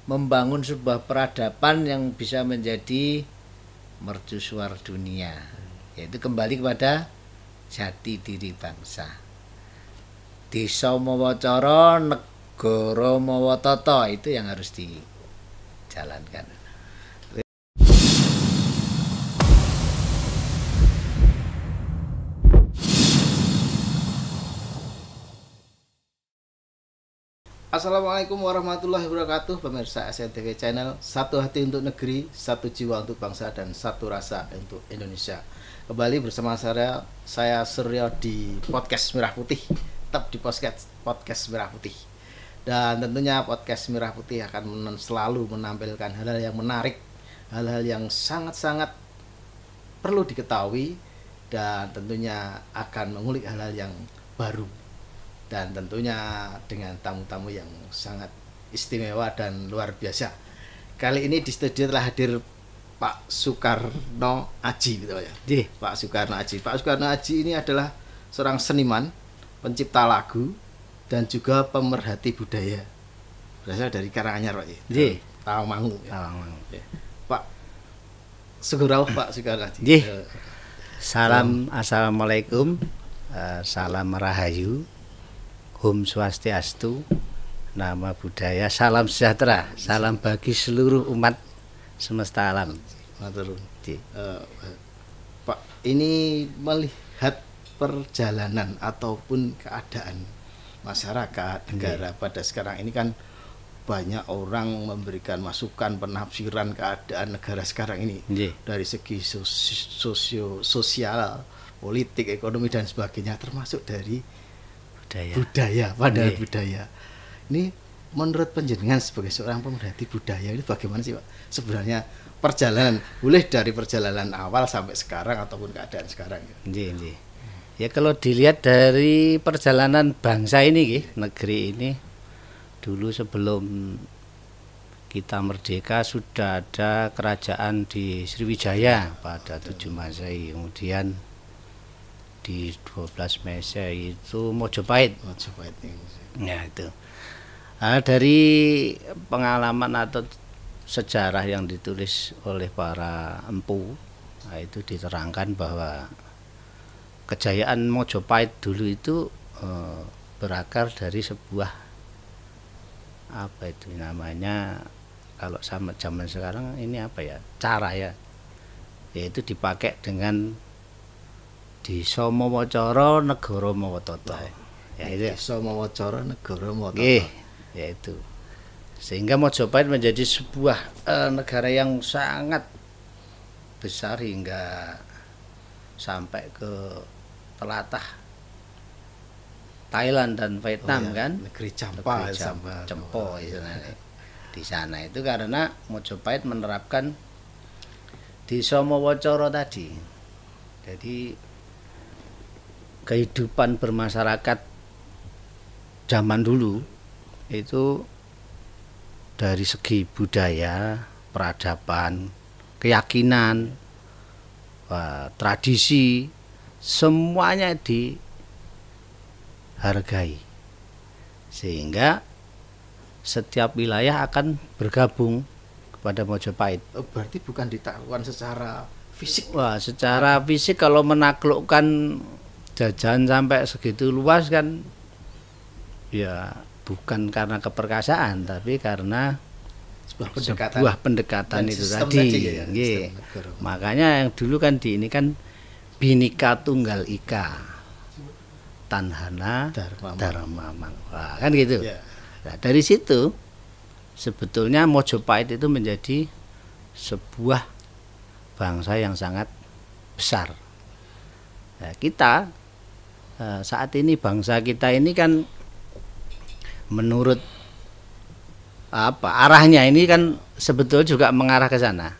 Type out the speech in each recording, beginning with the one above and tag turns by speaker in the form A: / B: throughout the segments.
A: membangun sebuah peradaban yang bisa menjadi mercusuar dunia, yaitu kembali kepada jati diri bangsa. Desa mawa cara, negara mawa tata, itu yang harus dijalankan. Assalamualaikum warahmatullahi wabarakatuh, pemirsa SNTV Channel. Satu hati untuk negeri, satu jiwa untuk bangsa, dan satu rasa untuk Indonesia. Kembali bersama saya Suryo di podcast Merah Putih. Tetap di podcast Merah Putih. Dan tentunya podcast Merah Putih akan selalu menampilkan hal-hal yang menarik, hal-hal yang sangat-sangat perlu diketahui, dan tentunya akan mengulik hal-hal yang baru. Dan tentunya dengan tamu-tamu yang sangat istimewa dan luar biasa. Kali ini di studio telah hadir Pak Soekarno Aji, gitu ya. Pak Soekarno Aji. Pak Soekarno Aji ini adalah seorang seniman, pencipta lagu, dan juga pemerhati budaya. Berasal dari Karanganyar, Pak. Tawangmangu. Ya. Pak Sugurau, Pak Soekarno Aji.
B: Salam, assalamualaikum, salam rahayu. Om Swastiastu, nama budaya, salam sejahtera, salam bagi seluruh umat semesta alam.
A: Pak, ini melihat perjalanan ataupun keadaan masyarakat negara pada sekarang ini kan banyak orang memberikan masukan, penafsiran keadaan negara sekarang ini dari segi sosial, politik, ekonomi dan sebagainya, termasuk dari budaya. Ini menurut panjenengan sebagai seorang pemerhati budaya ini bagaimana sih, Pak? Sebenarnya perjalanan, boleh dari perjalanan awal sampai sekarang ataupun keadaan sekarang.
B: Ya kalau dilihat dari perjalanan bangsa ini, negeri ini, dulu sebelum kita merdeka sudah ada kerajaan di Sriwijaya pada 7 Masehi, kemudian di 12 Masehi itu Mojopahit. Ya itu. Nah, dari pengalaman atau sejarah yang ditulis oleh para empu, nah, itu diterangkan bahwa kejayaan Mojopahit dulu itu berakar dari sebuah apa itu namanya, kalau sama zaman sekarang ini apa ya, cara ya, yaitu dipakai dengan desa mawa cara, negara mawa tata. Ya itu.
A: Desa mawa cara, negara mawa tata.
B: Ya itu. Sehingga Mojopahit menjadi sebuah negara yang sangat besar hingga sampai ke telatah Thailand dan Vietnam, kan?
A: Negeri Champa,
B: Cempo istilahnya. Di sana itu karena Mojopahit menerapkan desa mawa cara tadi. Jadi kehidupan bermasyarakat zaman dulu itu dari segi budaya, peradaban, keyakinan, tradisi, semuanya dihargai, sehingga setiap wilayah akan bergabung kepada Mojopahit.
A: Berarti bukan ditaklukkan secara fisik.
B: Secara fisik kalau menaklukkan jajan sampai segitu luas kan ya bukan karena keperkasaan, tapi karena sebuah pendekatan itu tadi. Makanya yang dulu kan ini kan Bhinneka Tunggal Ika, Tanhana Dharma Mangwa, kan gitu. Nah, dari situ sebetulnya Mojopahit itu menjadi sebuah bangsa yang sangat besar. Nah, kita saat ini bangsa kita ini kan menurut arahnya ini kan sebetulnya juga mengarah ke sana.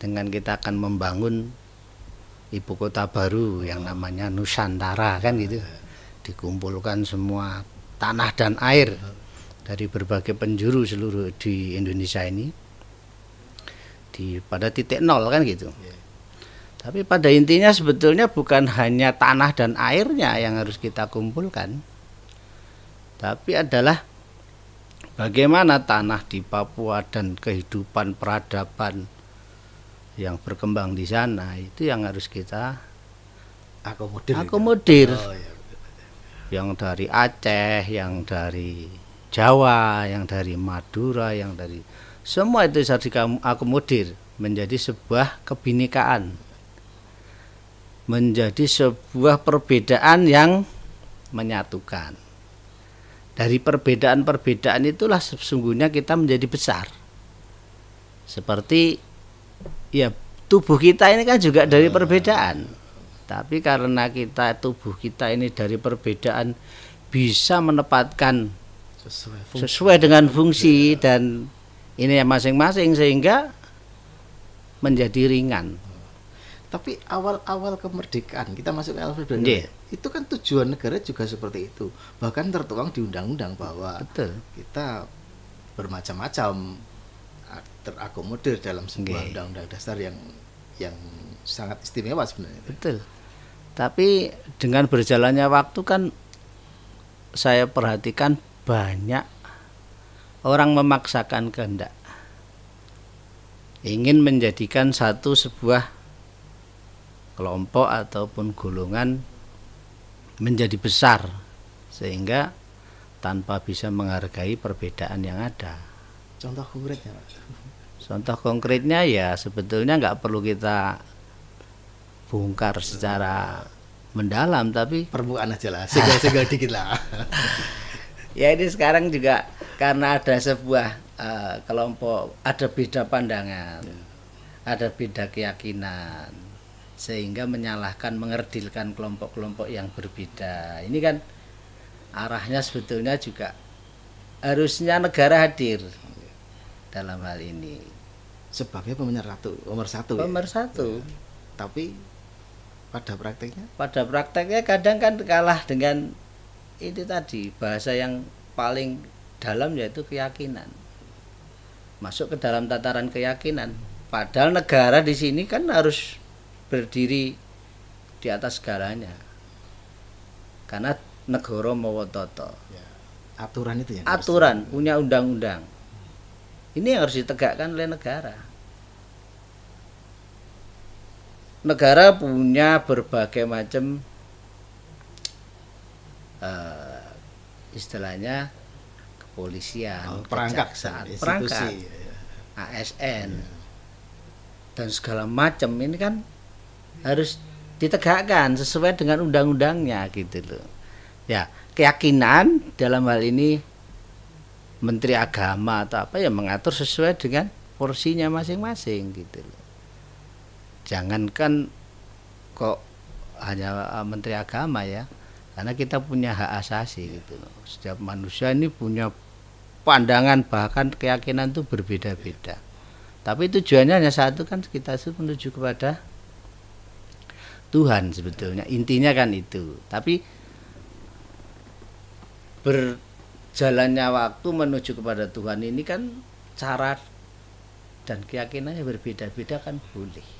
B: Dengan kita akan membangun ibu kota baru yang namanya Nusantara, kan gitu. Dikumpulkan semua tanah dan air dari berbagai penjuru seluruh di Indonesia ini pada titik nol, kan gitu. Tapi pada intinya sebetulnya bukan hanya tanah dan airnya yang harus kita kumpulkan, tapi adalah bagaimana tanah di Papua dan kehidupan peradaban yang berkembang di sana, itu yang harus kita akomodir.
A: Oh, iya.
B: Yang dari Aceh, yang dari Jawa, yang dari Madura, yang dari semua itu harus diakomodir menjadi sebuah kebinekaan, menjadi sebuah perbedaan yang menyatukan. Dari perbedaan-perbedaan itulah sesungguhnya kita menjadi besar. Seperti ya tubuh kita ini kan juga dari perbedaan. Tapi karena tubuh kita ini dari perbedaan bisa menempatkan sesuai dengan fungsi dan ini ya masing-masing sehingga menjadi ringan.
A: Tapi awal-awal kemerdekaan kita masuk ke
B: Yeah.
A: itu kan tujuan negara juga seperti itu. Bahkan tertuang di undang-undang bahwa
B: Betul.
A: kita bermacam-macam terakomodir dalam sebuah undang-undang dasar yang sangat istimewa sebenarnya.
B: Betul. Tapi dengan berjalannya waktu kan saya perhatikan banyak orang memaksakan kehendak, ingin menjadikan sebuah kelompok ataupun golongan menjadi besar sehingga tanpa bisa menghargai perbedaan yang ada.
A: Contoh konkretnya, Pak?
B: Contoh konkretnya ya sebetulnya nggak perlu kita bongkar secara mendalam, tapi
A: permukaan aja lah, segel dikit lah.
B: Ya ini sekarang juga karena ada sebuah kelompok, ada beda pandangan, ada beda keyakinan, sehingga menyalahkan, mengerdilkan kelompok-kelompok yang berbeda. Ini kan arahnya sebetulnya juga harusnya negara hadir dalam hal ini
A: sebagai pemersatu.
B: Pemersatu.
A: Tapi pada
B: prakteknya kadang kan kalah dengan itu tadi, bahasa yang paling dalam yaitu keyakinan. Masuk ke dalam tataran keyakinan. Padahal negara di sini kan harus berdiri di atas segalanya. Karena negara mawa tata.
A: Ya, aturan itu ya.
B: Aturan, punya undang-undang. Ini yang harus ditegakkan oleh negara. Negara punya berbagai macam istilahnya kepolisian,
A: perangkat,
B: ASN, dan segala macam ini kan harus ditegakkan sesuai dengan undang-undangnya gitu loh. Ya, keyakinan dalam hal ini Menteri Agama atau apa ya mengatur sesuai dengan porsinya masing-masing gitu loh. Jangankan kok hanya Menteri Agama ya, karena kita punya hak asasi gitu loh. Setiap manusia ini punya pandangan bahkan keyakinan itu berbeda-beda. Tapi tujuannya hanya satu kan, kita itu menuju kepada Tuhan sebetulnya. Intinya kan itu. Tapi berjalannya waktu menuju kepada Tuhan ini kan cara dan keyakinannya berbeda-beda kan boleh.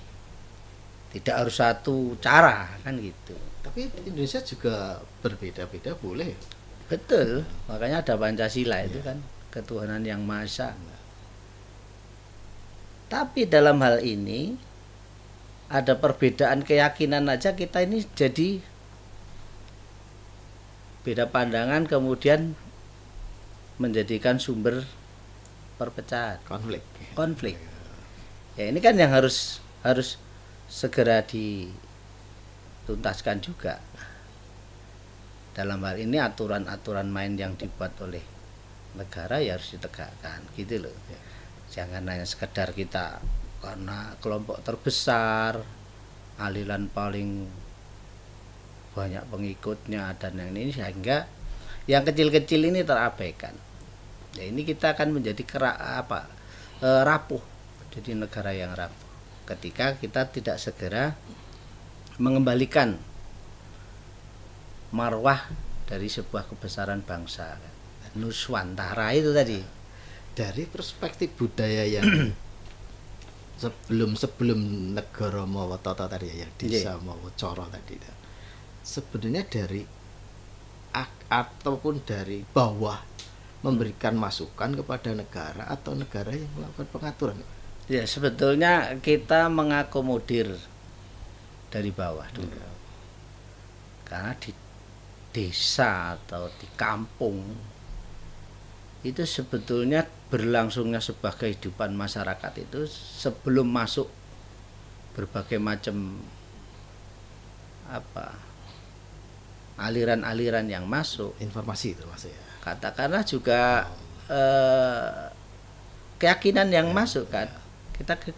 B: Tidak harus satu cara kan gitu.
A: Tapi Indonesia juga berbeda-beda boleh.
B: Betul, makanya ada Pancasila itu kan, ketuhanan yang Maha Esa. Tapi dalam hal ini ada perbedaan keyakinan aja kita ini jadi beda pandangan, kemudian menjadikan sumber perpecahan, konflik. Ya ini kan yang harus segera dituntaskan juga. Dalam hal ini aturan-aturan main yang dibuat oleh negara ya harus ditegakkan gitu loh. Jangan hanya sekedar kita karena kelompok terbesar, aliran paling banyak pengikutnya dan yang ini sehingga yang kecil-kecil ini terabaikan. Ya ini kita akan menjadi rapuh, jadi negara yang rapuh ketika kita tidak segera mengembalikan marwah dari sebuah kebesaran bangsa, Nuswantara itu tadi.
A: Dari perspektif budaya yang sebelum negara mawa tata tadi ya, desa mawa coro tadi, sebenarnya dari ataupun dari bawah memberikan masukan kepada negara atau negara yang melakukan pengaturan?
B: Ya sebetulnya kita mengakomodir dari bawah dulu. Karena di desa atau di kampung itu sebetulnya berlangsungnya sebuah kehidupan masyarakat itu sebelum masuk berbagai macam aliran-aliran yang masuk,
A: Informasi itu maksudnya.
B: katakanlah juga keyakinan yang masuk kan.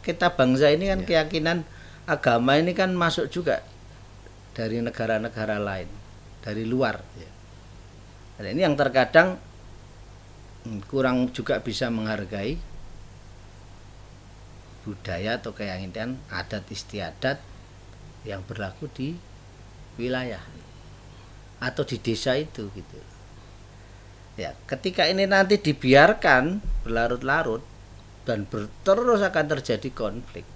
B: Kita bangsa ini kan keyakinan agama ini kan masuk juga dari negara-negara lain, dari luar. Dan ini yang terkadang kurang juga bisa menghargai budaya atau keyakinan adat istiadat yang berlaku di wilayah atau di desa itu gitu. Ya, ketika ini nanti dibiarkan berlarut-larut dan terus akan terjadi konflik.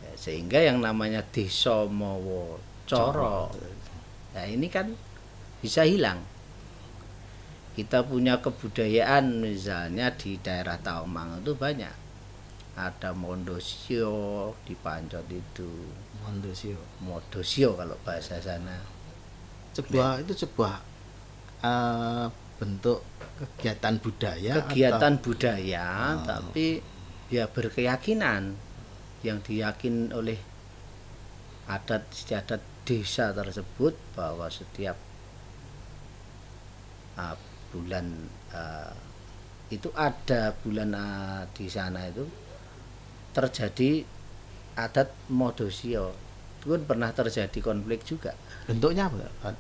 B: Ya, sehingga yang namanya desa mawa cara. Nah, ini kan bisa hilang. Kita punya kebudayaan misalnya di daerah Tawang itu banyak. Ada Mondosio di Pancot itu. Mondosio kalau bahasa sana.
A: Itu sebuah bentuk kegiatan budaya.
B: Budaya, tapi ya berkeyakinan yang diyakin oleh adat istiadat desa tersebut bahwa setiap bulan itu ada bulan di sana itu terjadi adat Mondosio. Itu kan pernah terjadi konflik juga.
A: Bentuknya apa?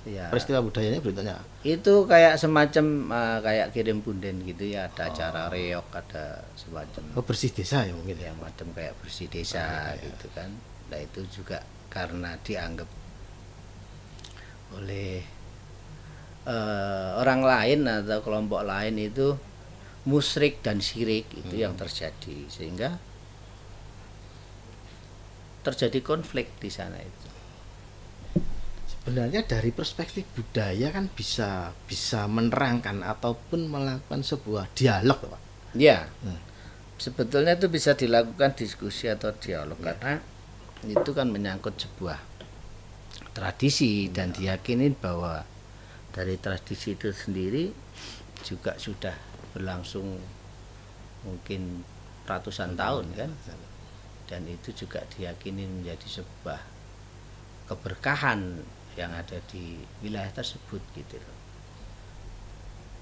B: Ya,
A: peristiwa budayanya bentuknya
B: itu kayak semacam kayak kirim punden gitu ya, ada acara reok, ada semacam
A: bersih desa ya mungkin
B: ya, macam kayak bersih desa gitu kan. Nah itu juga karena dianggap oleh orang lain atau kelompok lain itu musyrik dan syirik itu yang terjadi, sehingga terjadi konflik di sana itu.
A: Sebenarnya dari perspektif budaya kan bisa menerangkan ataupun melakukan sebuah dialog, Pak.
B: Ya, sebetulnya itu bisa dilakukan diskusi atau dialog karena itu kan menyangkut sebuah tradisi dan diyakini bahwa dari tradisi itu sendiri juga sudah berlangsung mungkin ratusan tahun kan, dan itu juga diyakini menjadi sebuah keberkahan yang ada di wilayah tersebut gitu loh.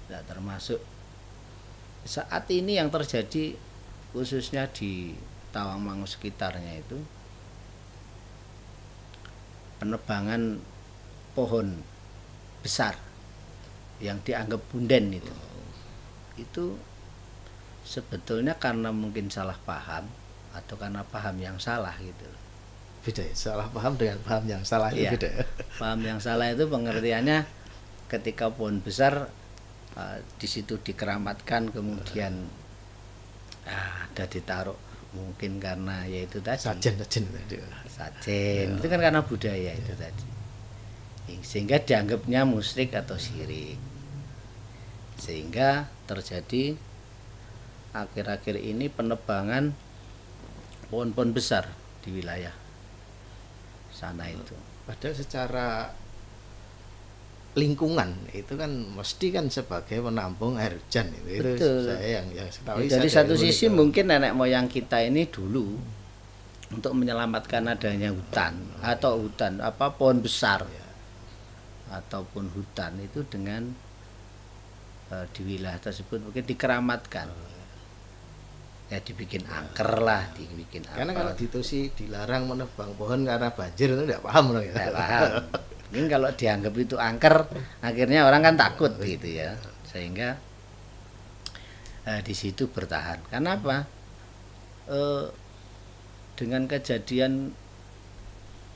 B: Nah, termasuk saat ini yang terjadi khususnya di Tawangmangu sekitarnya itu penebangan pohon besar yang dianggap punden itu sebetulnya karena mungkin salah paham atau karena paham yang salah gitu loh.
A: Beda ya, salah paham dengan paham yang salah itu beda.
B: Paham yang salah itu pengertiannya ketika pohon besar di situ dikeramatkan kemudian ada ditaruh mungkin karena yaitu tadi
A: sajen
B: itu kan karena budaya itu tadi, sehingga dianggapnya musyrik atau syirik, sehingga terjadi akhir-akhir ini penebangan pohon-pohon besar di wilayah sana itu.
A: Padahal secara lingkungan itu kan mesti kan sebagai penampung air hujan itu.
B: Betul.
A: Saya yang tahu.
B: Dari satu sisi mungkin nenek moyang kita ini dulu untuk menyelamatkan adanya hutan atau pohon besar ataupun hutan itu dengan di wilayah tersebut mungkin dikeramatkan. Ya dibikin angker lah, dibikin apa.
A: Karena kalau dilarang menebang pohon karena banjir itu tidak paham loh ya.
B: Tidak paham. Mungkin kalau dianggap itu angker, akhirnya orang kan takut gitu ya. Sehingga di situ bertahan. Karena apa? Dengan kejadian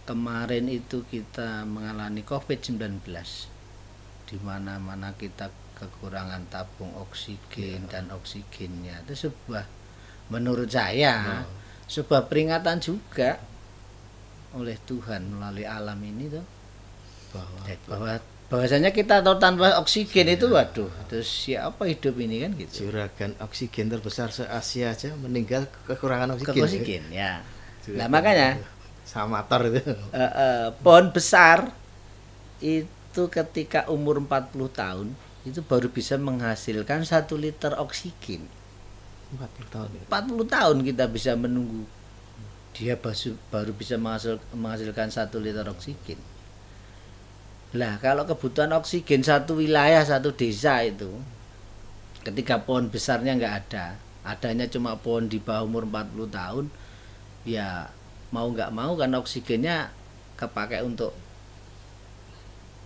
B: kemarin itu kita mengalami COVID-19, di mana-mana kita kekurangan tabung oksigen dan oksigennya, itu menurut saya sebuah peringatan juga oleh Tuhan melalui alam ini tuh bahwa bahwasanya kita tahu tanpa oksigen itu waduh, terus siapa hidup ini kan gitu.
A: Juragan oksigen terbesar se-Asia aja meninggal kekurangan oksigen.
B: Oksigen ya. Nah makanya
A: samator itu.
B: Pohon besar itu ketika umur 40 tahun itu baru bisa menghasilkan 1 liter oksigen.
A: 40 tahun.
B: 40 tahun kita bisa menunggu dia baru bisa menghasilkan 1 liter oksigen. Lah kalau kebutuhan oksigen satu wilayah, satu desa itu ketika pohon besarnya nggak ada, adanya cuma pohon di bawah umur 40 tahun, ya mau nggak mau kan oksigennya kepakai untuk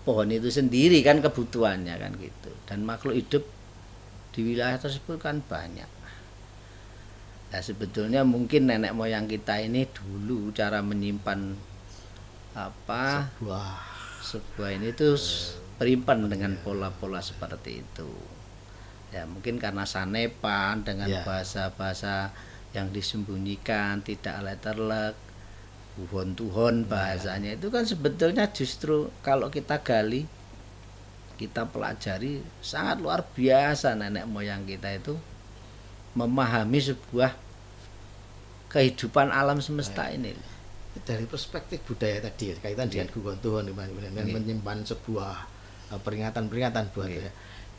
B: pohon itu sendiri kan kebutuhannya kan gitu. Dan makhluk hidup di wilayah tersebut kan banyak. Nah sebetulnya mungkin nenek moyang kita ini dulu cara menyimpan sebuah ini tuh perimpan dengan pola-pola seperti itu. Ya mungkin karena sanepan dengan bahasa-bahasa yang disembunyikan, tidak letterlek, tuhon bahasanya itu kan sebetulnya justru kalau kita gali, kita pelajari sangat luar biasa nenek moyang kita itu memahami sebuah kehidupan alam semesta ini.
A: Dari perspektif budaya tadi kaitan dengan tuhon dan menyimpan sebuah peringatan-peringatan buat ya.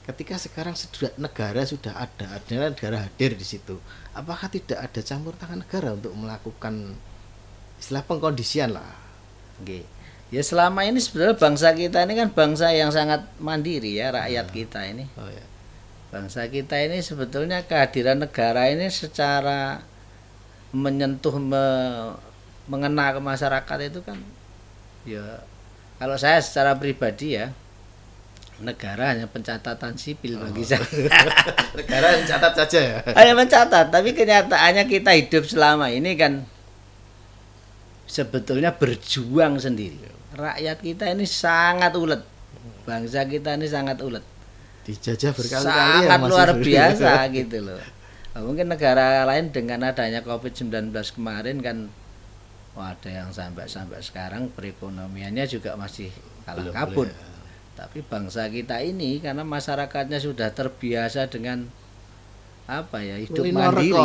A: Ketika sekarang negara sudah ada negara hadir di situ, apakah tidak ada campur tangan negara untuk melakukan istilah pengkondisian lah?
B: Oke. Ya selama ini sebenarnya bangsa kita ini kan bangsa yang sangat mandiri ya, rakyat kita ini. Bangsa kita ini sebetulnya kehadiran negara ini secara menyentuh mengena ke masyarakat itu kan ya kalau saya secara pribadi ya, negara hanya pencatatan sipil bagi saya.
A: Negara mencatat saja ya.
B: Hanya mencatat, tapi kenyataannya kita hidup selama ini kan sebetulnya berjuang sendiri. Rakyat kita ini sangat ulet. Bangsa kita ini sangat ulet.
A: Dijajah berkali-kali
B: sangat luar biasa gitu loh. Nah, mungkin negara lain dengan adanya COVID-19 kemarin kan ada yang sampai sekarang perekonomiannya juga masih kalah kabut. Tapi bangsa kita ini karena masyarakatnya sudah terbiasa dengan hidup mandiri.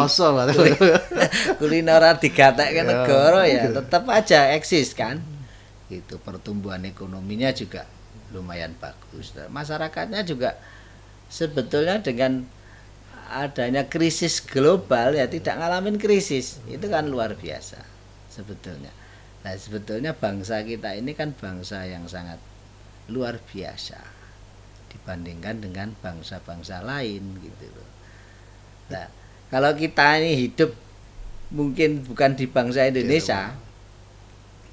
B: Kuliner digatekkan negara ya tetap aja eksis kan. Itu pertumbuhan ekonominya juga lumayan bagus. Masyarakatnya juga sebetulnya dengan adanya krisis global ya tidak ngalamin krisis. Itu kan luar biasa sebetulnya. Nah, sebetulnya bangsa kita ini kan bangsa yang sangat luar biasa dibandingkan dengan bangsa-bangsa lain gitu loh. Nah, kalau kita ini hidup mungkin bukan di bangsa Indonesia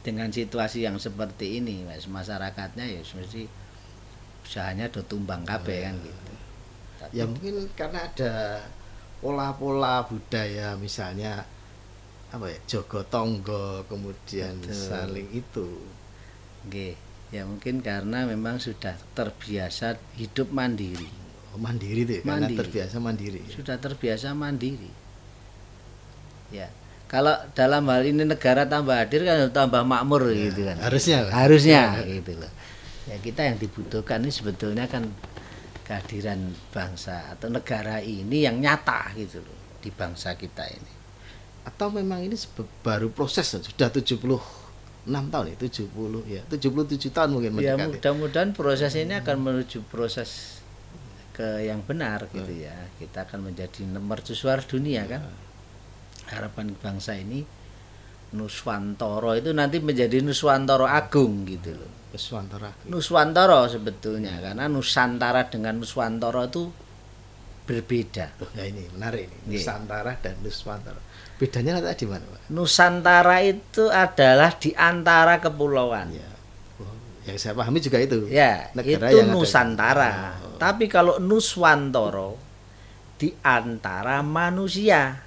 B: dengan situasi yang seperti ini, masyarakatnya ya mesti usahanya do tumbang kabeh kan gitu.
A: Ya mungkin karena ada pola-pola budaya misalnya jogo tonggo kemudian saling itu.
B: Nggih. Ya mungkin karena memang sudah terbiasa hidup mandiri.
A: Mandiri tuh, karena terbiasa mandiri.
B: Sudah terbiasa mandiri. Ya, kalau dalam hal ini negara tambah hadir kan tambah makmur gitu kan. Harusnya gitu loh. Ya kita yang dibutuhkan ini sebetulnya kan kehadiran bangsa atau negara ini yang nyata gitu loh di bangsa kita ini.
A: Atau memang ini baru proses sudah 76 tahun ya, 77 tahun mungkin mendekati.
B: Ya mudah-mudahan proses ini akan menuju proses ke yang benar gitu ya. Kita akan menjadi mercusuar dunia kan. Harapan bangsa ini Nuswantara itu nanti menjadi Nuswantara Agung gitu loh. Nuswantara sebetulnya karena Nusantara dengan Nuswantara itu berbeda.
A: Ya ini menarik ini. Nusantara dan Nuswantara. Bedanya nanti di mana, Pak?
B: Nusantara itu adalah di antara kepulauan.
A: Ya. Yang saya pahami juga itu.
B: Ya, negara itu yang Nusantara. Tapi kalau Nuswantara di antara manusia.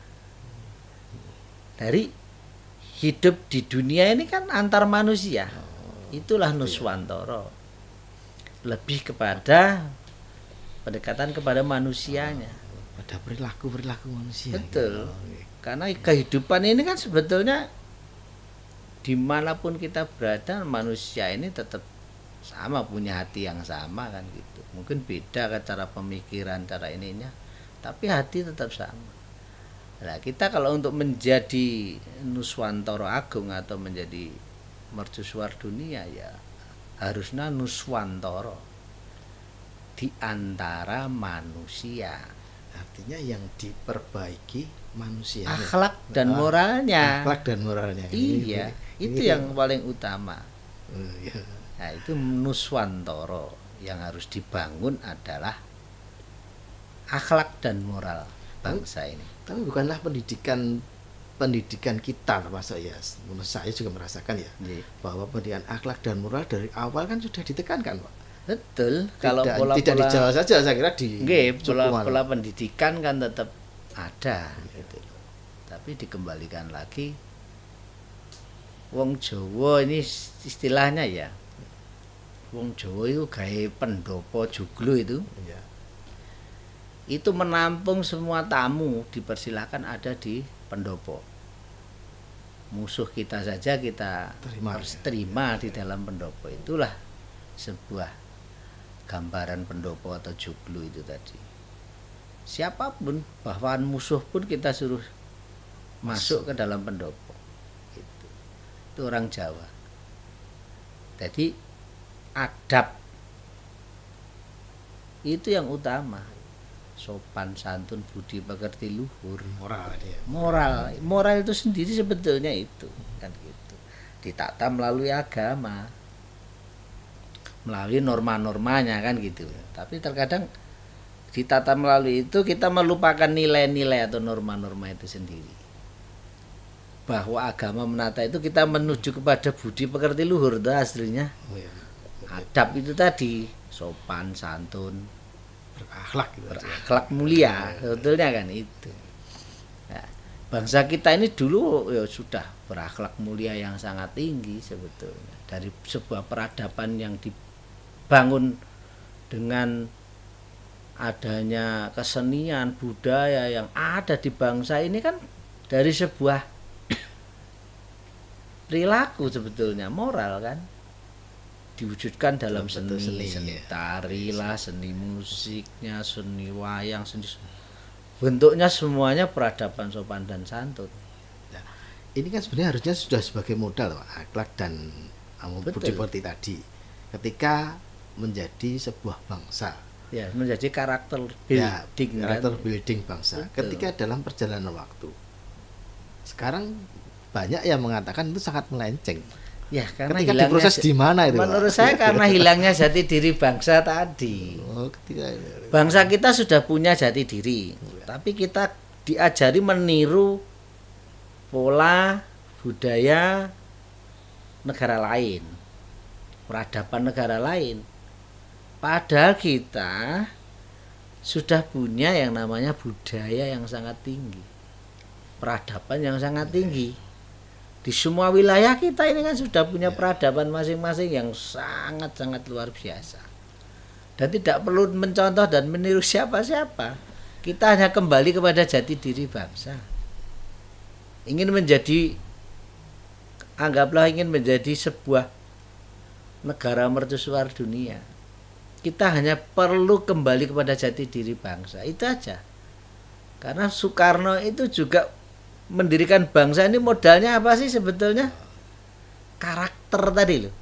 B: Dari hidup di dunia ini kan antar manusia. Itulah Nuswantara. Lebih kepada pendekatan kepada manusianya.
A: Pada perilaku manusia.
B: Betul. Gitu. Karena kehidupan ini kan sebetulnya dimanapun kita berada manusia ini tetap sama, punya hati yang sama kan gitu. Mungkin beda kan cara pemikiran, cara ininya, tapi hati tetap sama. Nah, kita kalau untuk menjadi Nuswantara Agung atau menjadi mercusuar dunia, ya harusnya Nuswantara di antara manusia.
A: Artinya yang diperbaiki manusia.
B: Akhlak dan moralnya.
A: Akhlak dan moralnya.
B: Iya, itu yang paling utama.
A: Iya.
B: Nah, itu Nuswantara yang harus dibangun adalah akhlak dan moral bangsa ini.
A: Tapi bukanlah pendidikan kita termasuk ya, menurut saya juga merasakan ya, bahwa pendidikan akhlak dan moral dari awal kan sudah ditekankan, Pak.
B: Betul.
A: Kalau tidak di Jawa saja, saya kira di
B: pola pendidikan kan tetap ada gitu. Tapi dikembalikan lagi, wong Jawa ini istilahnya ya, wong Jawa itu gawe pendopo joglo itu.
A: Ya.
B: Itu menampung semua tamu, dipersilahkan ada di pendopo. Musuh kita saja kita harus terima di dalam pendopo. Itulah sebuah gambaran pendopo atau joglo itu tadi. Siapapun, bahkan musuh pun kita suruh masuk ke dalam pendopo. Itu orang Jawa. Jadi adab itu yang utama. Sopan santun budi pekerti luhur, moral itu sendiri sebetulnya itu kan gitu, ditata melalui agama, melalui norma-normanya kan gitu. Tapi terkadang ditata melalui itu kita melupakan nilai-nilai atau norma-norma itu sendiri. Bahwa agama menata itu kita menuju kepada budi pekerti luhur itu aslinya. Adab itu tadi sopan santun, berakhlak mulia, sebetulnya kan itu. Nah, bangsa kita ini dulu ya sudah berakhlak mulia yang sangat tinggi sebetulnya, dari sebuah peradaban yang dibangun dengan adanya kesenian budaya yang ada di bangsa ini kan dari sebuah perilaku sebetulnya moral kan, diwujudkan dalam seni tari lah, seni musiknya, seni wayang, seni bentuknya semuanya peradaban sopan dan santun.
A: Nah, ini kan sebenarnya harusnya sudah sebagai modal, Pak, akhlak dan budi pekerti tadi. Ketika menjadi sebuah bangsa,
B: ya menjadi karakter building,
A: building bangsa. Betul. Ketika dalam perjalanan waktu, sekarang banyak yang mengatakan itu sangat melenceng.
B: Ya, karena
A: ketika diproses di mana itu?
B: Menurut saya karena hilangnya jati diri bangsa tadi. Bangsa kita sudah punya jati diri, tapi kita diajari meniru pola budaya negara lain, peradaban negara lain. Padahal kita sudah punya yang namanya budaya yang sangat tinggi, peradaban yang sangat tinggi. Di semua wilayah kita ini kan sudah punya peradaban masing-masing yang sangat-sangat luar biasa. Dan tidak perlu mencontoh dan meniru siapa-siapa. Kita hanya kembali kepada jati diri bangsa. Anggaplah ingin menjadi sebuah negara mercusuar dunia. Kita hanya perlu kembali kepada jati diri bangsa. Itu aja. Karena Soekarno itu juga mendirikan bangsa ini modalnya apa sih sebetulnya? Karakter tadi loh.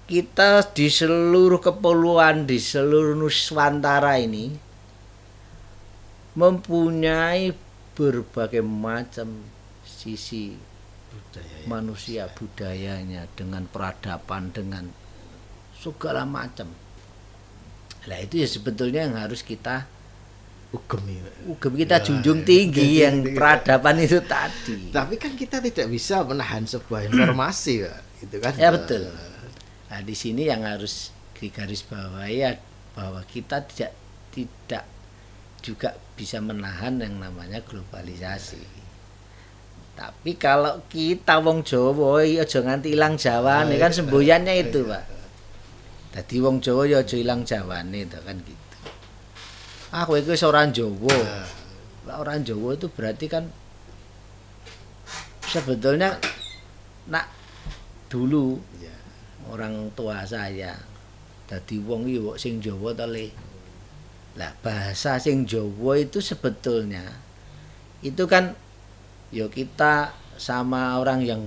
B: Kita di seluruh kepulauan, di seluruh Nuswantara ini mempunyai berbagai macam sisi manusia, budayanya, dengan peradaban, dengan segala macam. Nah itu ya sebetulnya yang harus kita ugem kita junjung tinggi yang peradaban itu tadi.
A: Tapi kan kita tidak bisa menahan sebuah informasi, Pak. Itu kan.
B: Ya betul. Nah, di sini yang harus digarisbawahi ya bahwa kita tidak juga bisa menahan yang namanya globalisasi. Tapi kalau kita wong Jawa aja nganti ilang Jawane kan semboyannya itu, Pak. Dadi wong Jawa ya aja ilang Jawane itu kan gitu. Kowe iki wis ora Jawa. Lah orang Jawa itu berarti kan sebetulnya nak dulu orang tua saya. Dadi wong iki kok sing Jawa to Le. Lah bahasa sing Jawa itu sebetulnya itu kan ya kita sama orang yang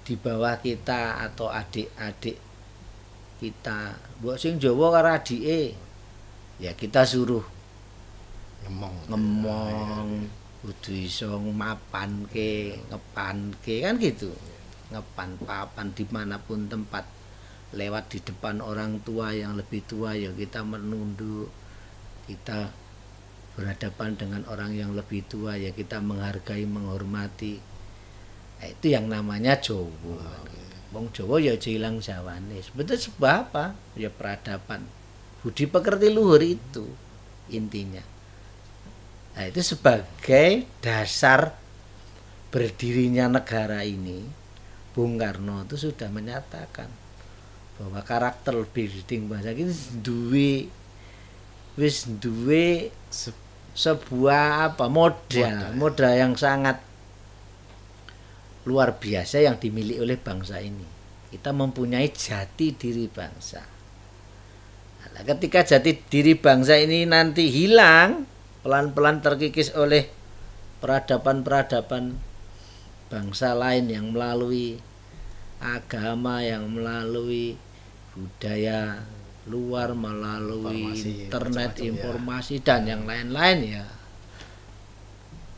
B: di bawah kita atau adik-adik kita. Mbok sing Jawa karo adike ya kita suruh ngomong kudu iso mapanke, ngepanke kan gitu. Ngepan papan dimanapun tempat, lewat di depan orang tua yang lebih tua ya kita menunduk, kita berhadapan dengan orang yang lebih tua ya kita menghargai, menghormati. Nah, itu yang namanya Jawa. Wong Jawa ya aja ilang jawane. Sebetulnya sebab apa? Ya peradaban. Budi pekerti luhur itu intinya. Nah, itu sebagai dasar berdirinya negara ini. Bung Karno itu sudah menyatakan bahwa karakter building bangsa ini duwe sebuah modal yang sangat luar biasa yang dimiliki oleh bangsa ini. Kita mempunyai jati diri bangsa. Nah, ketika jati diri bangsa ini nanti hilang, pelan-pelan terkikis oleh peradaban-peradaban bangsa lain yang melalui agama, yang melalui budaya luar, melalui internet, informasi dan yang lain-lain ya.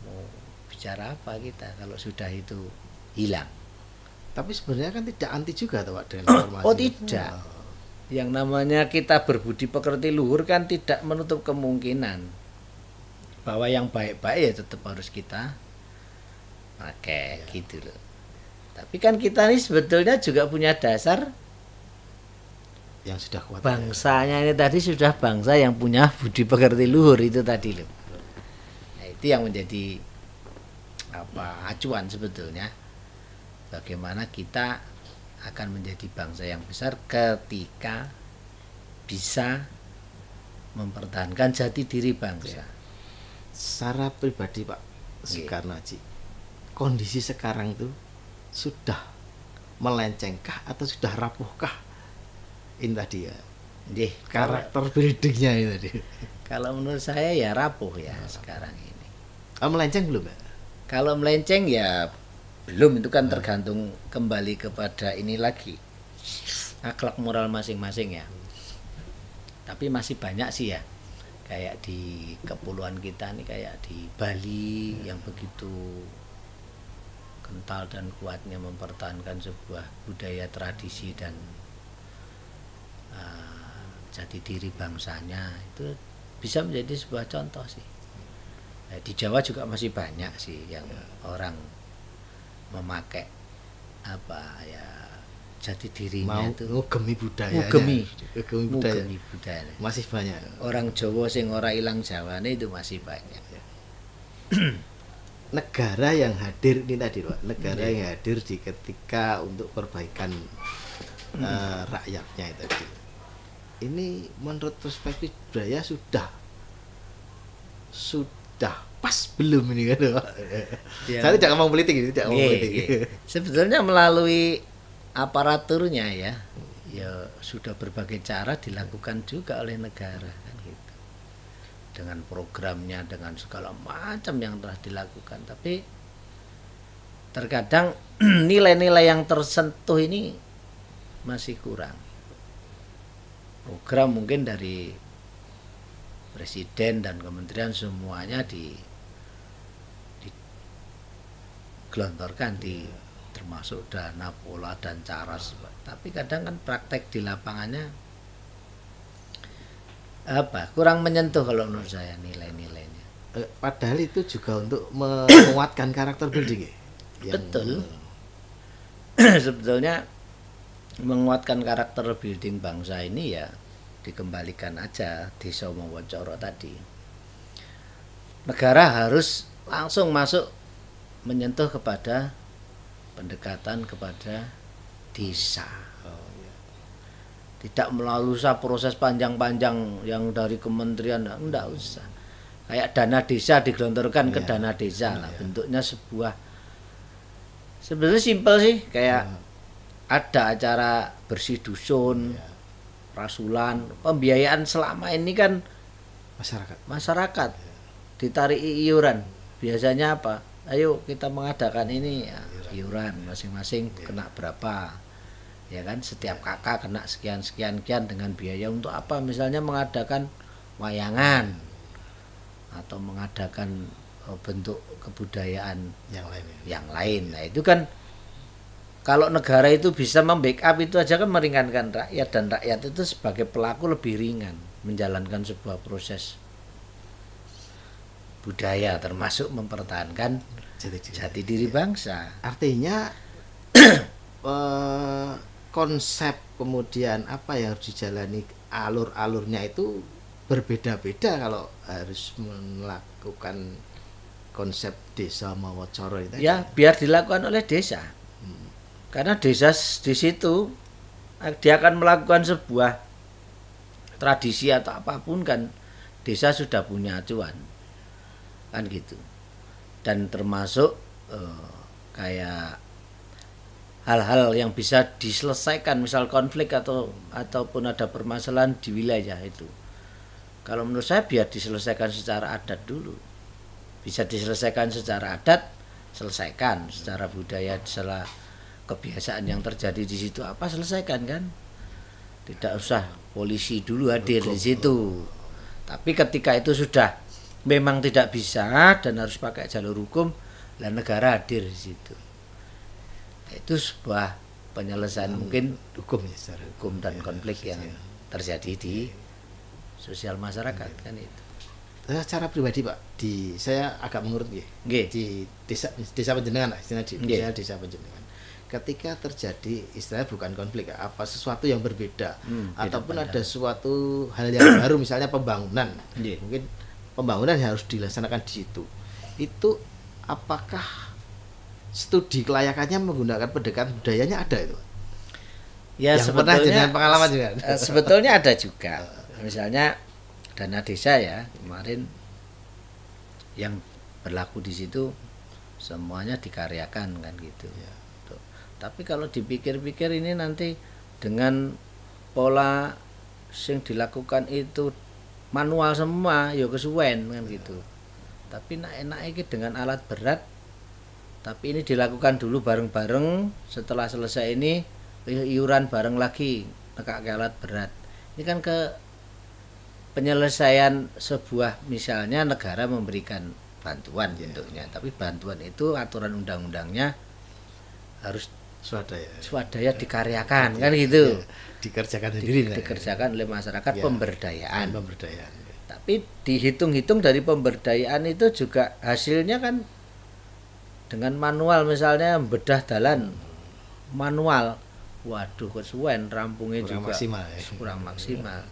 B: Mau bicara apa kita kalau sudah itu hilang?
A: Tapi sebenarnya kan tidak anti juga tuh Pak dengan informasi.
B: Oh tidak. Yang namanya kita berbudi pekerti luhur kan tidak menutup kemungkinan bahwa yang baik-baik ya tetap harus kita pakai gitu loh. Tapi kan kita ini sebetulnya juga punya dasar
A: yang sudah kuat.
B: Bangsanya ini tadi sudah bangsa yang punya budi pekerti luhur itu tadi loh. Nah, itu yang menjadi acuan sebetulnya bagaimana kita akan menjadi bangsa yang besar ketika bisa mempertahankan jati diri bangsa.
A: Secara pribadi Pak Soekarno Haji, kondisi sekarang itu sudah melencengkah atau sudah rapuhkah ini tadi ya? Karakter buildingnya ini tadi.
B: Kalau menurut saya ya rapuh ya sekarang ini.
A: Melenceng belum ya?
B: Kalau melenceng ya belum, itu kan tergantung kembali kepada ini lagi akhlak moral masing-masing ya. Tapi masih banyak sih ya, kayak di kepulauan kita nih, kayak di Bali yang begitu kental dan kuatnya mempertahankan sebuah budaya tradisi dan jati diri bangsanya, itu bisa menjadi sebuah contoh sih. Nah, di Jawa juga masih banyak sih yang orang memakai jati dirinya itu
A: ngugemi budaya,
B: ngugemi
A: budaya masih banyak.
B: Orang Jawa sing ora ilang Jawane itu masih banyak.
A: Negara yang hadir ini tadi Pak, negara yang hadir di ketika untuk perbaikan rakyatnya itu tadi. Ini menurut perspektif budaya sudah pas belum ini kan Pak? Ya. Saya tidak ngomong politik ini, tidak ngomong politik.
B: Sebetulnya melalui aparaturnya ya sudah berbagai cara dilakukan juga oleh negara kan gitu. Dengan programnya, dengan segala macam yang telah dilakukan, tapi terkadang nilai-nilai yang tersentuh ini masih kurang. Program mungkin dari presiden dan kementerian semuanya digelontorkan termasuk dana, pola dan cara, tapi kadang kan praktek di lapangannya kurang menyentuh kalau menurut saya nilai-nilainya.
A: Padahal itu juga untuk menguatkan karakter building ya.
B: Betul. Sebetulnya menguatkan karakter building bangsa ini ya dikembalikan aja di Somowocoro tadi. Negara harus langsung masuk menyentuh kepada pendekatan kepada desa. Tidak melalui proses panjang-panjang yang dari kementerian, enggak usah. Kayak dana desa digelontorkan ke dana desa lah. Bentuknya sebenarnya simpel sih, kayak ada acara bersih dusun,
A: Ya.
B: rasulan, pembiayaan selama ini kan masyarakat ditarik iuran. Biasanya apa? Ayo kita mengadakan ini ya, iuran masing-masing kena berapa. Ya kan, setiap kakak kena sekian sekian dengan biaya untuk apa? Misalnya mengadakan wayangan atau mengadakan bentuk kebudayaan yang lain. Nah, itu kan kalau negara itu bisa membackup itu aja kan meringankan rakyat, dan rakyat itu sebagai pelaku lebih ringan menjalankan sebuah proses budaya termasuk mempertahankan jati diri bangsa.
A: Artinya konsep kemudian apa yang harus dijalani alur-alurnya itu berbeda-beda kalau harus melakukan konsep desa Mawacoro itu.
B: Ya, biar dilakukan oleh desa. Karena desa di situ dia akan melakukan sebuah tradisi atau apapun kan desa sudah punya acuan. Kan gitu. Dan termasuk kayak hal-hal yang bisa diselesaikan, misal konflik ataupun ada permasalahan di wilayah itu. Kalau menurut saya biar diselesaikan secara adat dulu. Bisa diselesaikan secara adat, selesaikan secara budaya, secara kebiasaan yang terjadi di situ apa selesaikan kan. Tidak usah polisi dulu hadir di situ. Tapi ketika itu sudah memang tidak bisa dan harus pakai jalur hukum, lah negara hadir di situ. Itu sebuah penyelesaian mungkin hukum dan konflik yang terjadi di sosial masyarakat kan itu.
A: Secara pribadi Pak, saya agak menurut di desa Panjenengan, desa Panjenengan. Ketika terjadi istilahnya bukan konflik, apa sesuatu yang berbeda ataupun ada suatu hal yang baru, misalnya pembangunan, mungkin pembangunan yang harus dilaksanakan di situ. Itu apakah studi kelayakannya menggunakan pendekatan budayanya ada itu?
B: Ya,
A: yang
B: sebetulnya
A: pernah dengan pengalaman juga.
B: Sebetulnya ada juga. Misalnya dana desa ya kemarin yang berlaku di situ semuanya dikaryakan kan gitu. Ya. Tuh. Tapi kalau dipikir-pikir ini nanti dengan pola yang dilakukan itu manual semua, ya kesuwen kan gitu. Tapi enak-enak ini dengan alat berat. Tapi ini dilakukan dulu bareng-bareng, setelah selesai ini iuran bareng lagi, nekak alat berat. Ini kan ke penyelesaian sebuah, misalnya negara memberikan bantuan bentuknya, tapi bantuan itu aturan undang-undangnya harus swadaya dikaryakan kan gitu.
A: Dikerjakan sendiri,
B: dikerjakan oleh masyarakat, pemberdayaan. Tapi dihitung-hitung dari pemberdayaan itu juga hasilnya kan dengan manual, misalnya bedah dalan manual, waduh kesuwen rampungnya kurang juga kurang maksimal.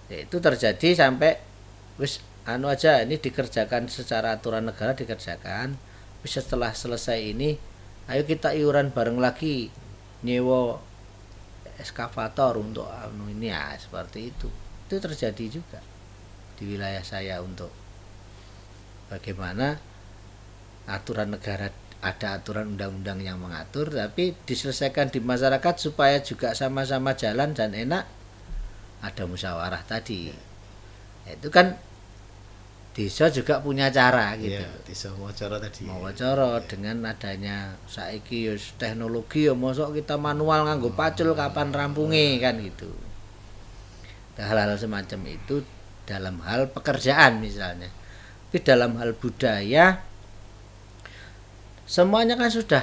B: Ya, itu terjadi sampai wis aja ini dikerjakan secara aturan negara dikerjakan. Wis setelah selesai ini ayo kita iuran bareng lagi, nyewa eskavator untuk ini ya, seperti itu. Itu terjadi juga di wilayah saya untuk bagaimana aturan negara, ada aturan undang-undang yang mengatur, tapi diselesaikan di masyarakat supaya juga sama-sama jalan dan enak. Ada musyawarah tadi. Itu kan desa juga punya cara gitu.
A: Desa Mawacoro tadi.
B: Mawacoro dengan adanya saiki teknologi mosok kita manual nganggo pacul kapan rampunge kan gitu. Hal-hal semacam itu dalam hal pekerjaan misalnya. Tapi dalam hal budaya semuanya kan sudah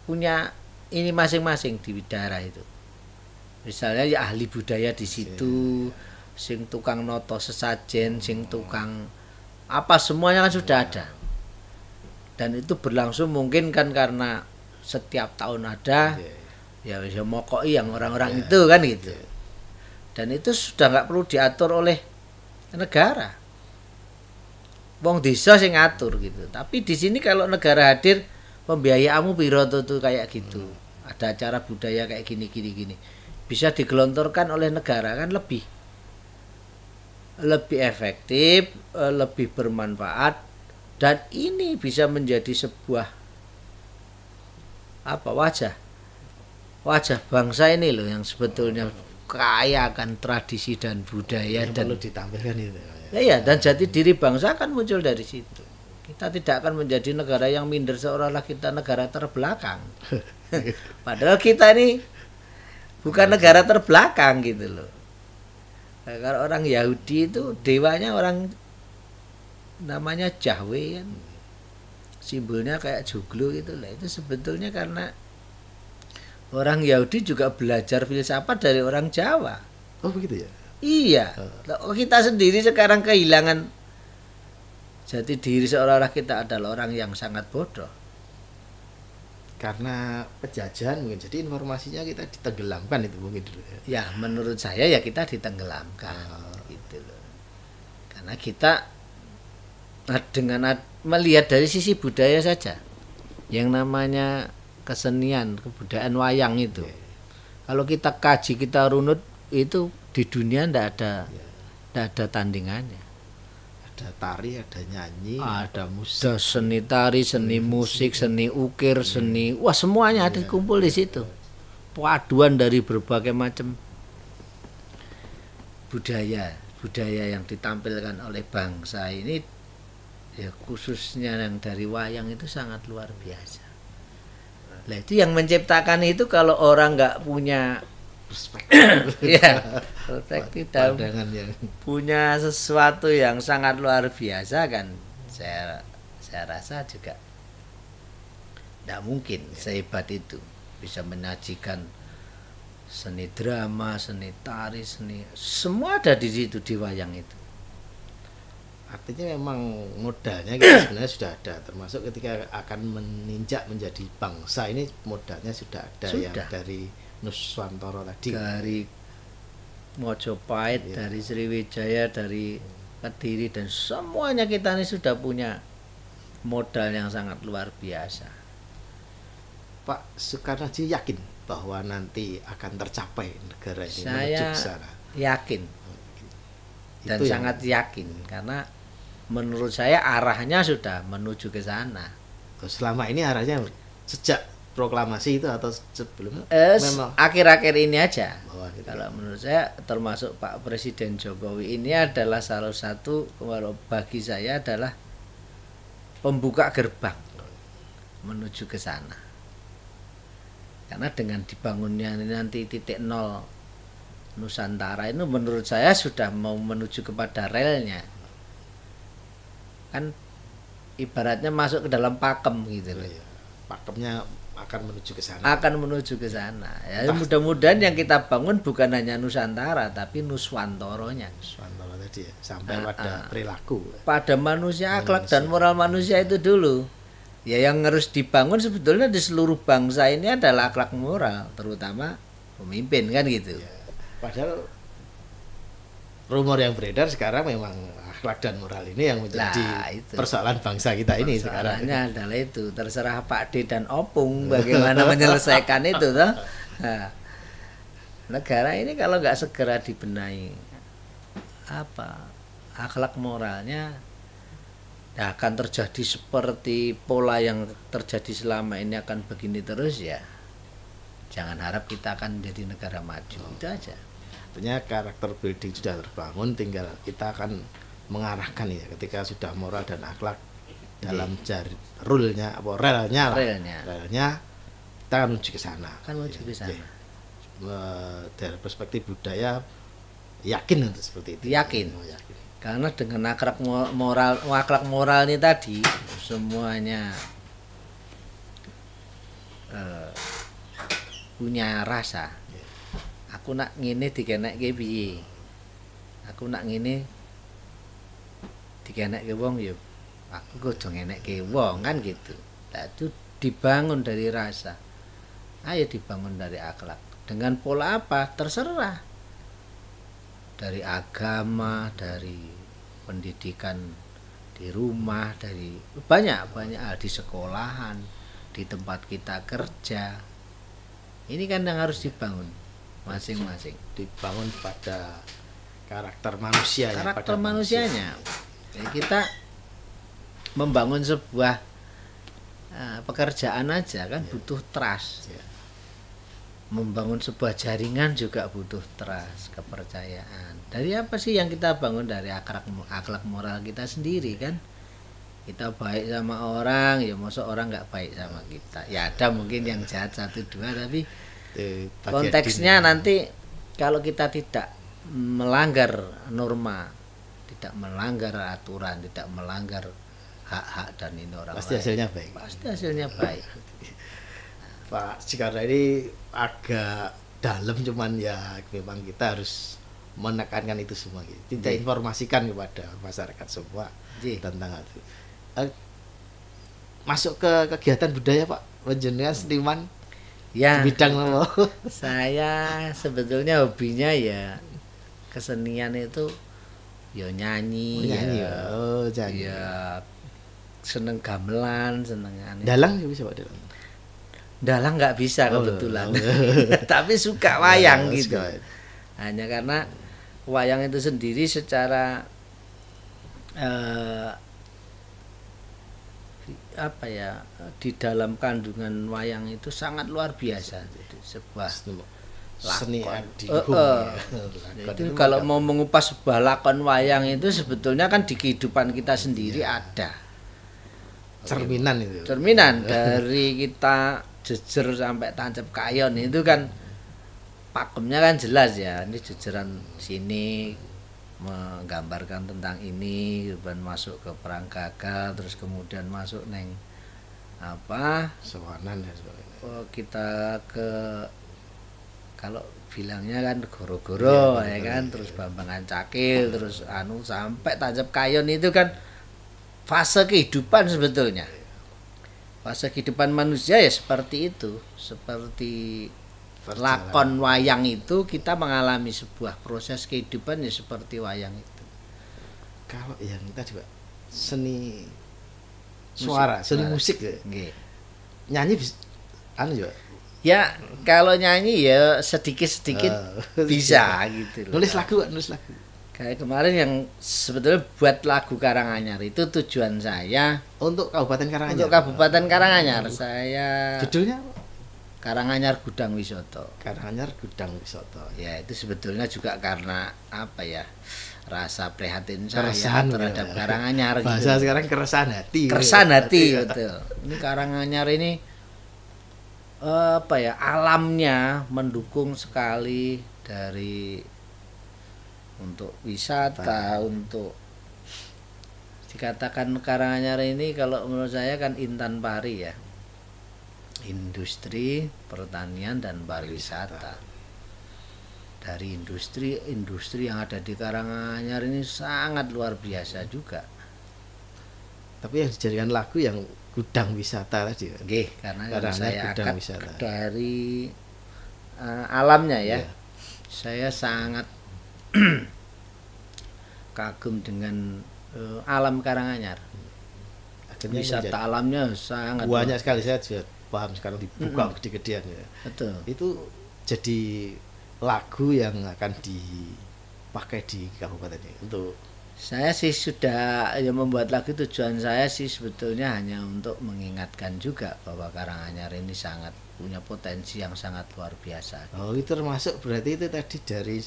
B: punya ini masing-masing di daerah itu. Misalnya ya ahli budaya di situ, sing tukang noto sesajen, sing tukang apa, semuanya kan sudah ada. Dan itu berlangsung mungkin kan karena setiap tahun ada, ya mokoi yang orang-orang itu kan gitu. Dan itu sudah nggak perlu diatur oleh negara. Wong desa sing ngatur gitu. Tapi di sini kalau negara hadir, pembiayaanmu piro tuh kayak gitu. Ada acara budaya kayak gini. Bisa digelontorkan oleh negara kan lebih efektif, lebih bermanfaat, dan ini bisa menjadi sebuah wajah wajah bangsa ini loh yang sebetulnya kaya akan tradisi dan budaya
A: Yang
B: dan
A: perlu ditampilkan itu.
B: ya, dan jati diri bangsa akan muncul dari situ. Kita tidak akan menjadi negara yang minder seolah-olah kita negara terbelakang. Padahal kita ini bukan negara terbelakang gitu loh. Nah, kalau orang Yahudi itu dewanya orang namanya Yahweh kan. Simbolnya kayak joglo gitu lah. Itu sebetulnya karena orang Yahudi juga belajar filsafat dari orang Jawa.
A: Oh begitu ya.
B: Iya. Kita sendiri sekarang kehilangan jati diri seolah-olah kita adalah orang yang sangat bodoh.
A: Karena penjajahan mungkin, jadi informasinya kita ditenggelamkan itu mungkin dulu ya.
B: Ya menurut saya ya kita ditenggelamkan gitu loh. Karena kita dengan melihat dari sisi budaya saja, yang namanya kesenian kebudayaan wayang itu, kalau kita kaji kita runut itu di dunia ndak ada tandingannya.
A: Ada tari, ada nyanyi,
B: Ada musik, seni tari, seni musik, seni ukir, seni, wah semuanya ada kumpul di situ. Paduan dari berbagai macam budaya yang ditampilkan oleh bangsa ini, ya khususnya yang dari wayang itu sangat luar biasa. Nah itu yang menciptakan itu kalau orang nggak punya
A: perspektif,
B: ya perspektif dan
A: pandangan yang
B: punya sesuatu yang sangat luar biasa kan, saya rasa juga tidak mungkin sehebat itu bisa menyajikan seni drama, seni tari, seni semua ada di situ di wayang itu.
A: artinya memang modalnya kita sebenarnya sudah ada, termasuk ketika akan meninjak menjadi bangsa ini modalnya sudah ada. Yang dari Nuswantoro tadi,
B: dari Mojopahit, dari Sriwijaya, dari Kediri, dan semuanya kita ini sudah punya modal yang sangat luar biasa.
A: Pak Soekarno-Hatta yakin bahwa nanti akan tercapai negara ini menuju
B: Saya
A: ke sana.
B: yakin dan
A: Itu
B: sangat yakin karena menurut saya arahnya sudah menuju ke sana.
A: Selama ini arahnya sejak proklamasi itu atau sebelum
B: memang akhir-akhir ini aja.
A: Gitu.
B: Kalau menurut saya termasuk Pak Presiden Jokowi ini adalah salah satu, kalau bagi saya adalah pembuka gerbang menuju ke sana. Karena dengan dibangunnya nanti titik nol Nusantara itu menurut saya sudah mau menuju kepada relnya. Kan ibaratnya masuk ke dalam pakem gitu loh.
A: Pakemnya akan menuju ke sana.
B: Akan menuju ke sana. Ya, mudah-mudahan yang kita bangun bukan hanya Nusantara tapi Nuswantoronya.
A: Nuswantoro tadi ya, sampai pada perilaku.
B: Pada manusia, akhlak dan moral manusia itu dulu. Ya yang harus dibangun sebetulnya di seluruh bangsa ini adalah akhlak moral, terutama pemimpin kan gitu.
A: Ya, padahal rumor yang beredar sekarang memang akhlak dan moral ini yang menjadi persoalan bangsa kita ini sekarang.
B: Persoalannya adalah itu, terserah Pak D dan Opung bagaimana menyelesaikan itu toh. Nah, negara ini kalau nggak segera dibenahi akhlak moralnya, ya akan terjadi seperti pola yang terjadi selama ini akan begini terus ya. Jangan harap kita akan menjadi negara maju. Itu aja.
A: Artinya karakter building sudah terbangun, tinggal kita akan mengarahkan ya ketika sudah moral dan akhlak dalam relnya kita akan menuju ke sana. Dari perspektif budaya yakin untuk seperti itu.
B: Yakin. Karena dengan akhlak moral ini tadi semuanya punya rasa. Aku nak ngene dikenekke piye? Aku nak ngene dikenekke wong ya aku kudu ngenekke wong kan gitu. Nah, itu dibangun dari rasa. Ayo dibangun dari akhlak. Dengan pola apa? Terserah. Dari agama, dari pendidikan di rumah, dari banyak hal, di sekolahan, di tempat kita kerja. Ini kan yang harus dibangun masing-masing.
A: Dibangun pada karakter manusianya.
B: Karakter manusianya. Jadi kita membangun sebuah pekerjaan aja kan butuh trust. membangun sebuah jaringan juga butuh trust, kepercayaan. Dari apa sih yang kita bangun? Dari akhlak moral kita sendiri kan. Kita baik sama orang, ya masa orang nggak baik sama kita. Ya ada mungkin yang jahat satu dua, tapi konteksnya nanti kalau kita tidak melanggar norma, tidak melanggar aturan, tidak melanggar hak-hak dan ini orang
A: pasti
B: lain,
A: hasilnya baik.
B: pasti hasilnya baik.
A: Pak Cikarna ini agak dalam, cuman ya memang kita harus menekankan itu semua gitu. Kita informasikan kepada masyarakat semua tentang itu. Masuk ke kegiatan budaya Pak, panjenengan seniman
B: Ya,
A: di bidang apa?
B: saya sebetulnya hobinya ya kesenian itu ya nyanyi,
A: Nyanyi
B: ya,
A: nyanyi.
B: ya seneng gamelan, seneng aneh.
A: Dalang ya bisa Pak dalang.
B: Dalang nggak bisa kebetulan,
A: Oh.
B: tapi suka wayang
A: Ya,
B: gitu.
A: suka.
B: Hanya karena wayang itu sendiri secara apa ya, di dalam kandungan wayang itu sangat luar biasa. Jadi sebuah
A: Seni
B: lakon.
A: adi
B: Itu kalau mau mengupas sebuah lakon wayang itu sebetulnya kan di kehidupan kita sendiri ada
A: cerminan itu.
B: cerminan dari kita jejer sampai tancap kayon itu kan pakemnya kan jelas ya. Ini jejeran sini menggambarkan tentang ini, kemudian masuk ke perang gagal, terus kemudian masuk neng apa
A: Sewanan dan sebagainya.
B: kita ke kalau bilangnya kan goro-goro ya kan, terus Bambangan Cakil, terus anu sampai tancap kayon itu kan fase kehidupan sebetulnya. Fase kehidupan manusia ya seperti itu, seperti lakon wayang itu kita mengalami sebuah proses kehidupan ya seperti wayang itu.
A: Kalau yang tadi Pak, seni suara, seni musik ya.
B: Nggih.
A: Nyanyi bisa anu juga.
B: Ya kalau nyanyi ya sedikit-sedikit bisa gitu loh.
A: Nulis lagu, Pak, nulis lagu.
B: Kayak kemarin yang sebetulnya buat lagu Karanganyar itu tujuan saya
A: Untuk Kabupaten Karanganyar.
B: untuk Kabupaten Karanganyar. Saya
A: Judulnya apa?
B: Karanganyar Gudang Wisoto.
A: Karanganyar Gudang Wisoto.
B: Ya itu sebetulnya juga karena apa ya, rasa prihatin saya
A: Keresahan
B: terhadap
A: ya.
B: Karanganyar
A: Bahasa
B: gitu.
A: sekarang keresahan hati.
B: Keresahan hati betul. Ini Karanganyar ini apa ya, alamnya mendukung sekali dari untuk wisata, untuk dikatakan Karanganyar ini kalau menurut saya kan intan pari ya. Industri, pertanian dan pariwisata. Dari industri yang ada di Karanganyar ini sangat luar biasa juga.
A: Tapi yang dijadikan lagu yang gudang wisata tadi.
B: Nggih, karena
A: Karanganyar
B: saya
A: gudang
B: angkat
A: wisata.
B: dari alamnya ya.
A: Iya.
B: Saya sangat kagum dengan alam Karanganyar.
A: Akhirnya
B: Wisata
A: menjadi-
B: alamnya sangat
A: banyak sekali, saya juga paham sekarang dibuka gede-gedean ya.
B: betul.
A: Itu jadi lagu yang akan dipakai di kabupaten ini untuk
B: Saya sih sudah ya membuat lagu, tujuan saya sih sebetulnya hanya untuk mengingatkan juga bahwa Karanganyar ini sangat punya potensi yang sangat luar biasa.
A: oh itu termasuk berarti itu tadi dari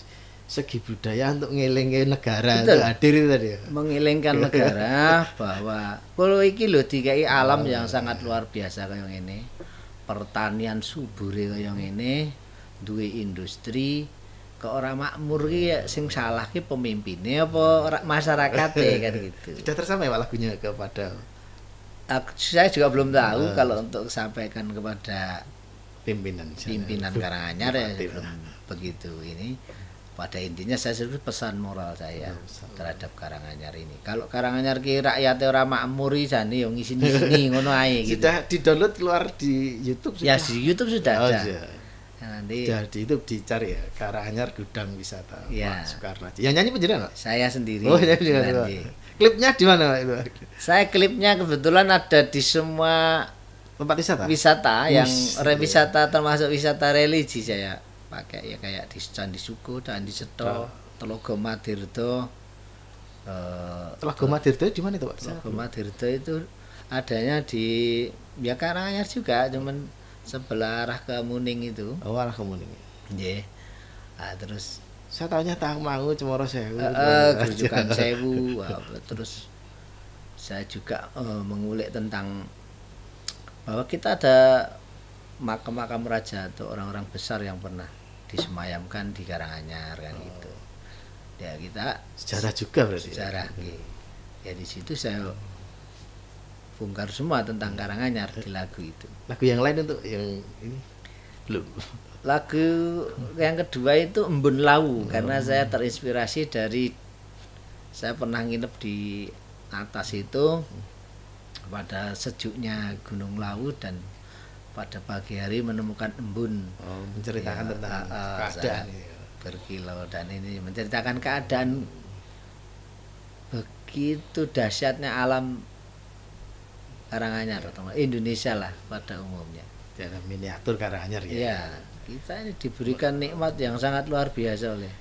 A: segi budaya untuk ngelingin negara
B: Betul.
A: untuk hadir itu tadi ya.
B: Mengilingkan negara bahwa kalau iki lho dikai alam yang sangat luar biasa kayak ini, pertanian subure kayak ini, duwe industri, kok ora makmur ki ya sing salah ki pemimpinnya apa masyarakatnya kan gitu.
A: Sudah tersampai Pak lagunya kepada
B: Saya juga belum tahu kalau untuk sampaikan kepada
A: pimpinan di sana.
B: pimpinan Karanganyar ya
A: Bupati.
B: belum begitu ini. Pada intinya saya sebut pesan moral saya terhadap Karanganyar ini. Kalau Karanganyar ki rakyatnya ora makmuri jane yo ngisi-ngisi ngono ae gitu.
A: Sudah di-download keluar di YouTube
B: Ya
A: sudah.
B: di YouTube sudah
A: Oh,
B: ada.
A: iya.
B: Nah, nanti
A: Sudah di YouTube dicari ya Karanganyar Gudang Wisata
B: Ya.
A: Pak Soekarno. Yang nyanyi penjenengan Pak?
B: saya sendiri.
A: Oh, nyanyi juga,
B: nanti.
A: Pak. Klipnya di mana Pak itu?
B: Saya klipnya kebetulan ada di semua
A: Tempat wisata?
B: wisata yang
A: Wis,
B: wisata termasuk wisata religi saya pakai ya, kayak di Candi Suko, Candi Seto, Telaga Madirdo.
A: Telaga Madirdo di mana itu Pak?
B: Telaga Madirdo itu adanya di ya Karanganyar juga, cuman sebelah arah ke Muning itu.
A: Oh, arah Kemuning.
B: Nggih. Nah, terus
A: Saya tahunya Tangmangu Cemoro Sewu.
B: Grujukan Sewu. Terus saya juga mengulik tentang bahwa kita ada makam-makam raja atau orang-orang besar yang pernah disemayamkan di Karanganyar kan gitu. Ya kita
A: Sejarah juga berarti.
B: sejarah. Ya di situ saya bongkar semua tentang Karanganyar di lagu itu.
A: Lagu yang lain untuk yang ini belum.
B: Lagu yang kedua itu Embun Lawu karena saya terinspirasi dari saya pernah nginep di atas itu pada sejuknya Gunung Lawu dan pada pagi hari menemukan embun.
A: Menceritakan
B: Ya,
A: tentang keadaan
B: saya
A: ini.
B: berkilau dan ini menceritakan keadaan begitu dahsyatnya alam Karanganyar atau Indonesia lah pada umumnya.
A: Dalam miniatur Karanganyar ya.
B: Ya, kita ini diberikan nikmat yang sangat luar biasa oleh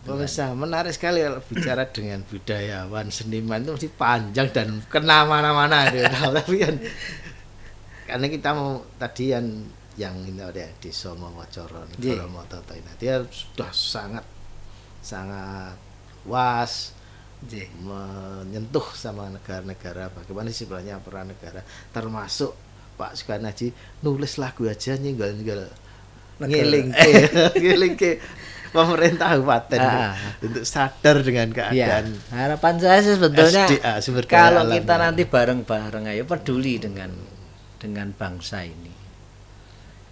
A: Pemirsa, menarik sekali kalau bicara dengan budayawan, seniman itu mesti panjang dan kena mana-mana gitu. Tapi kan karena kita mau tadi yang ini ada di Somowocoro Negoro Mototo ini dia sudah sangat luas menyentuh sama negara-negara, bagaimana sih sebenarnya peran negara, termasuk Pak Soekarno Haji nulis lagu aja nyenggol-nyenggol ngiling ke pemerintah kabupaten untuk sadar dengan keadaan.
B: Ya, harapan saya sih sebetulnya kalau kita nanti bareng-bareng ayo peduli dengan bangsa ini.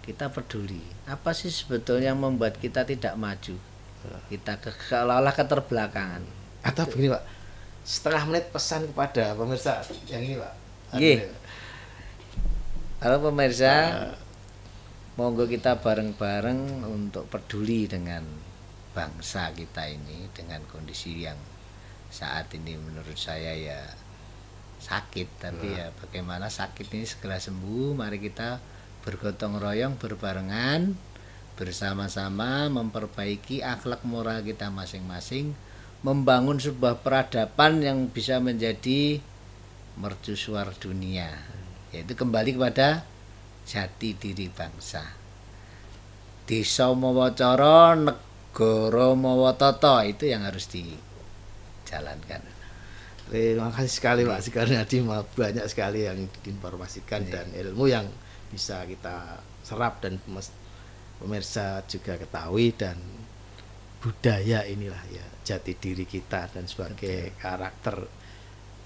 B: Kita peduli. Apa sih sebetulnya yang membuat kita tidak maju? Kita seolah-olah keterbelakangan.
A: Atau begini Pak, setengah menit pesan kepada pemirsa yang ini Pak.
B: Halo pemirsa, monggo kita bareng-bareng untuk peduli dengan bangsa kita ini dengan kondisi yang saat ini menurut saya ya sakit, tapi ya bagaimana sakit ini segera sembuh. Mari kita bergotong royong berbarengan bersama-sama memperbaiki akhlak moral kita masing-masing, membangun sebuah peradaban yang bisa menjadi mercusuar dunia, yaitu kembali kepada jati diri bangsa. Desa Mowocoro Negoro Mowototo itu yang harus dijalankan.
A: Terima kasih sekali Pak Soekarno Hadi, banyak sekali yang diinformasikan dan ilmu yang bisa kita serap dan pemirsa juga ketahui, dan budaya inilah ya jati diri kita dan sebagai karakter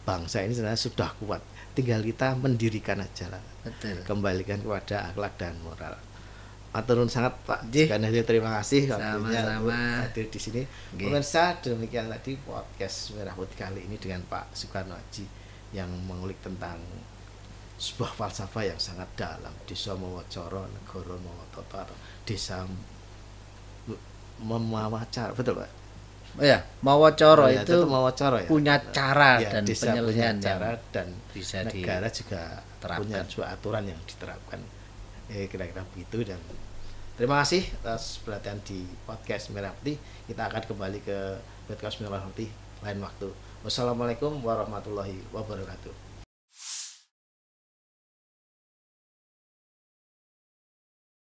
A: bangsa ini sebenarnya sudah kuat, tinggal kita mendirikan aja lah. Kembalikan kepada akhlak dan moral. Matur nuwun sangat Pak Soekarno Hadi, terima kasih waktunya hadir di sini. Pemirsa, demikian tadi podcast Merah Putih kali ini dengan Pak Soekarno Hadi yang mengulik tentang sebuah falsafah yang sangat dalam, Desa Mowocoro Negoro Mowototo atau Desa Memawacara, betul Pak?
B: Oh ya, Mowocoro
A: ya,
B: itu
A: Mowocoro, ya.
B: Punya cara
A: ya,
B: dan
A: desa
B: penyelesaian
A: punya cara dan
B: bisa
A: negara juga
B: diterapkan.
A: punya sebuah aturan yang diterapkan. Kira-kira begitu, dan terima kasih atas perhatian di podcast Merah Putih. Kita akan kembali ke podcast Merah Putih lain waktu. Wassalamualaikum warahmatullahi wabarakatuh.